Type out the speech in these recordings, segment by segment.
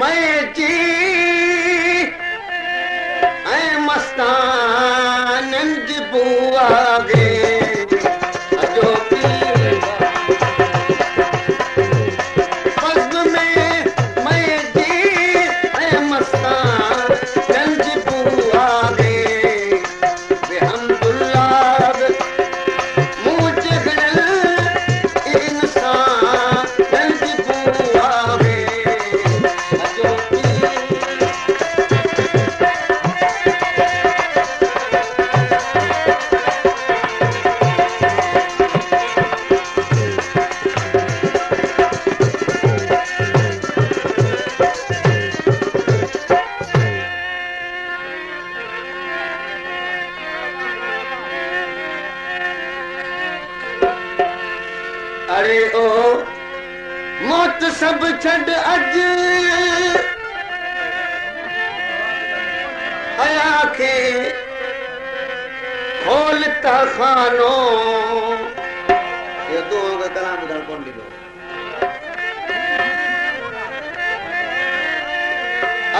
मैं जी ऐं मस्ताननि जी बुआ गे अजो फज़्ल में मैं जी ऐं मस्ताननि जी बुआ गे बेहमदुल्लाह मूं जगड़ल इंसाननि जी बुआ गे अजो अरे ओ मौत सब छड़ अज हया खे खोलता खानो ये दो कलाम ॿुधण कोन ॾिनो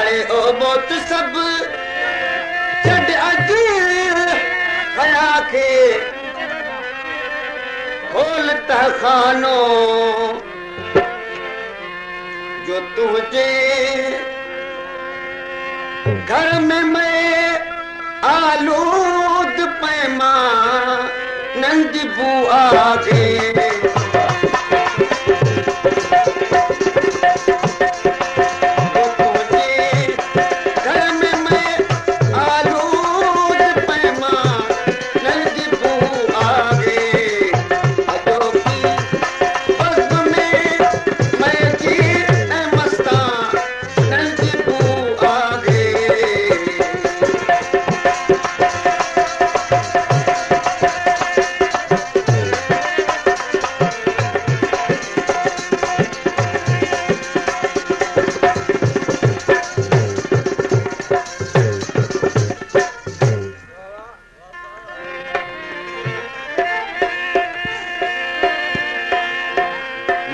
अरे ओ मौत सब छड़ अज हया खे खोलता खानो जो तुझे घर में मैं आलूद पैमा नंद बुआ गे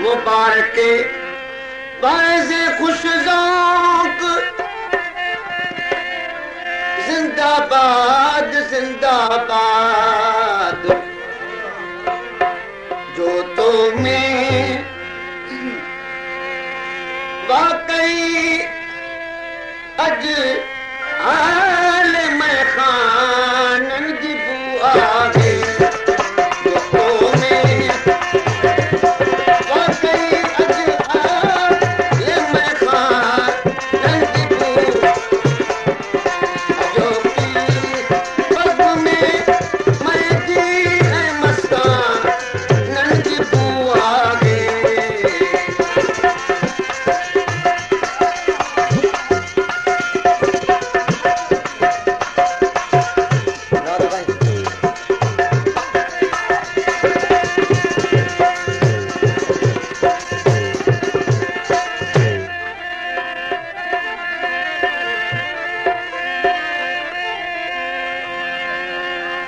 मुबारक बाज़े खुश ज़ौक़ जिंदाबाद जिंदाबाद जो तुम्हें वाकई अज आलिम खानन जी बुआ गे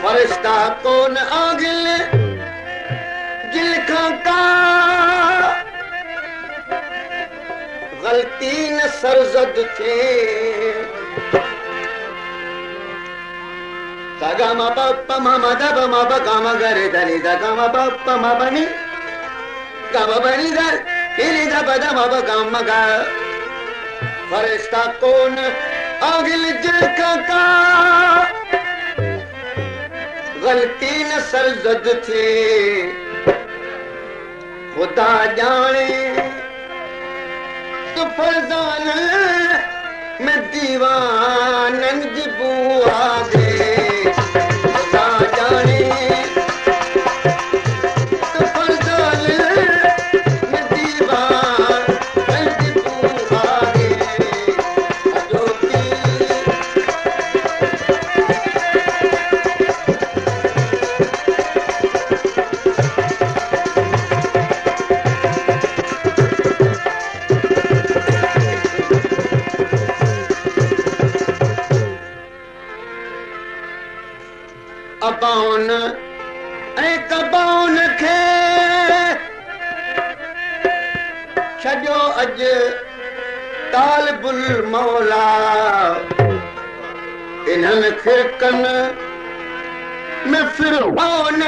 फरिश्ता कौन आगिल जिलखा का गलती न सरजद थे सगा मा पप्पा मामा दबा मा बगामा गरे दली दगा मा पप्पा मा बनी गामा बनी दर इली दबा दमा बगामा गा फरिश्ता कौन आगिल जिलखा का गलती न सरजद थे खुदा जाने तो फरजान में दीवानन जी बुआ गे खुदा जाने तो फरजान में दीवानन जी बुआ गे अजो अबाउन ऐं कबाउन खे छॾियो अॼु तालिबुल मौला इन्हनि फिरकन में फिरौन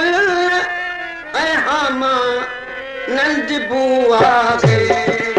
ऐं हामान जी बुआ खे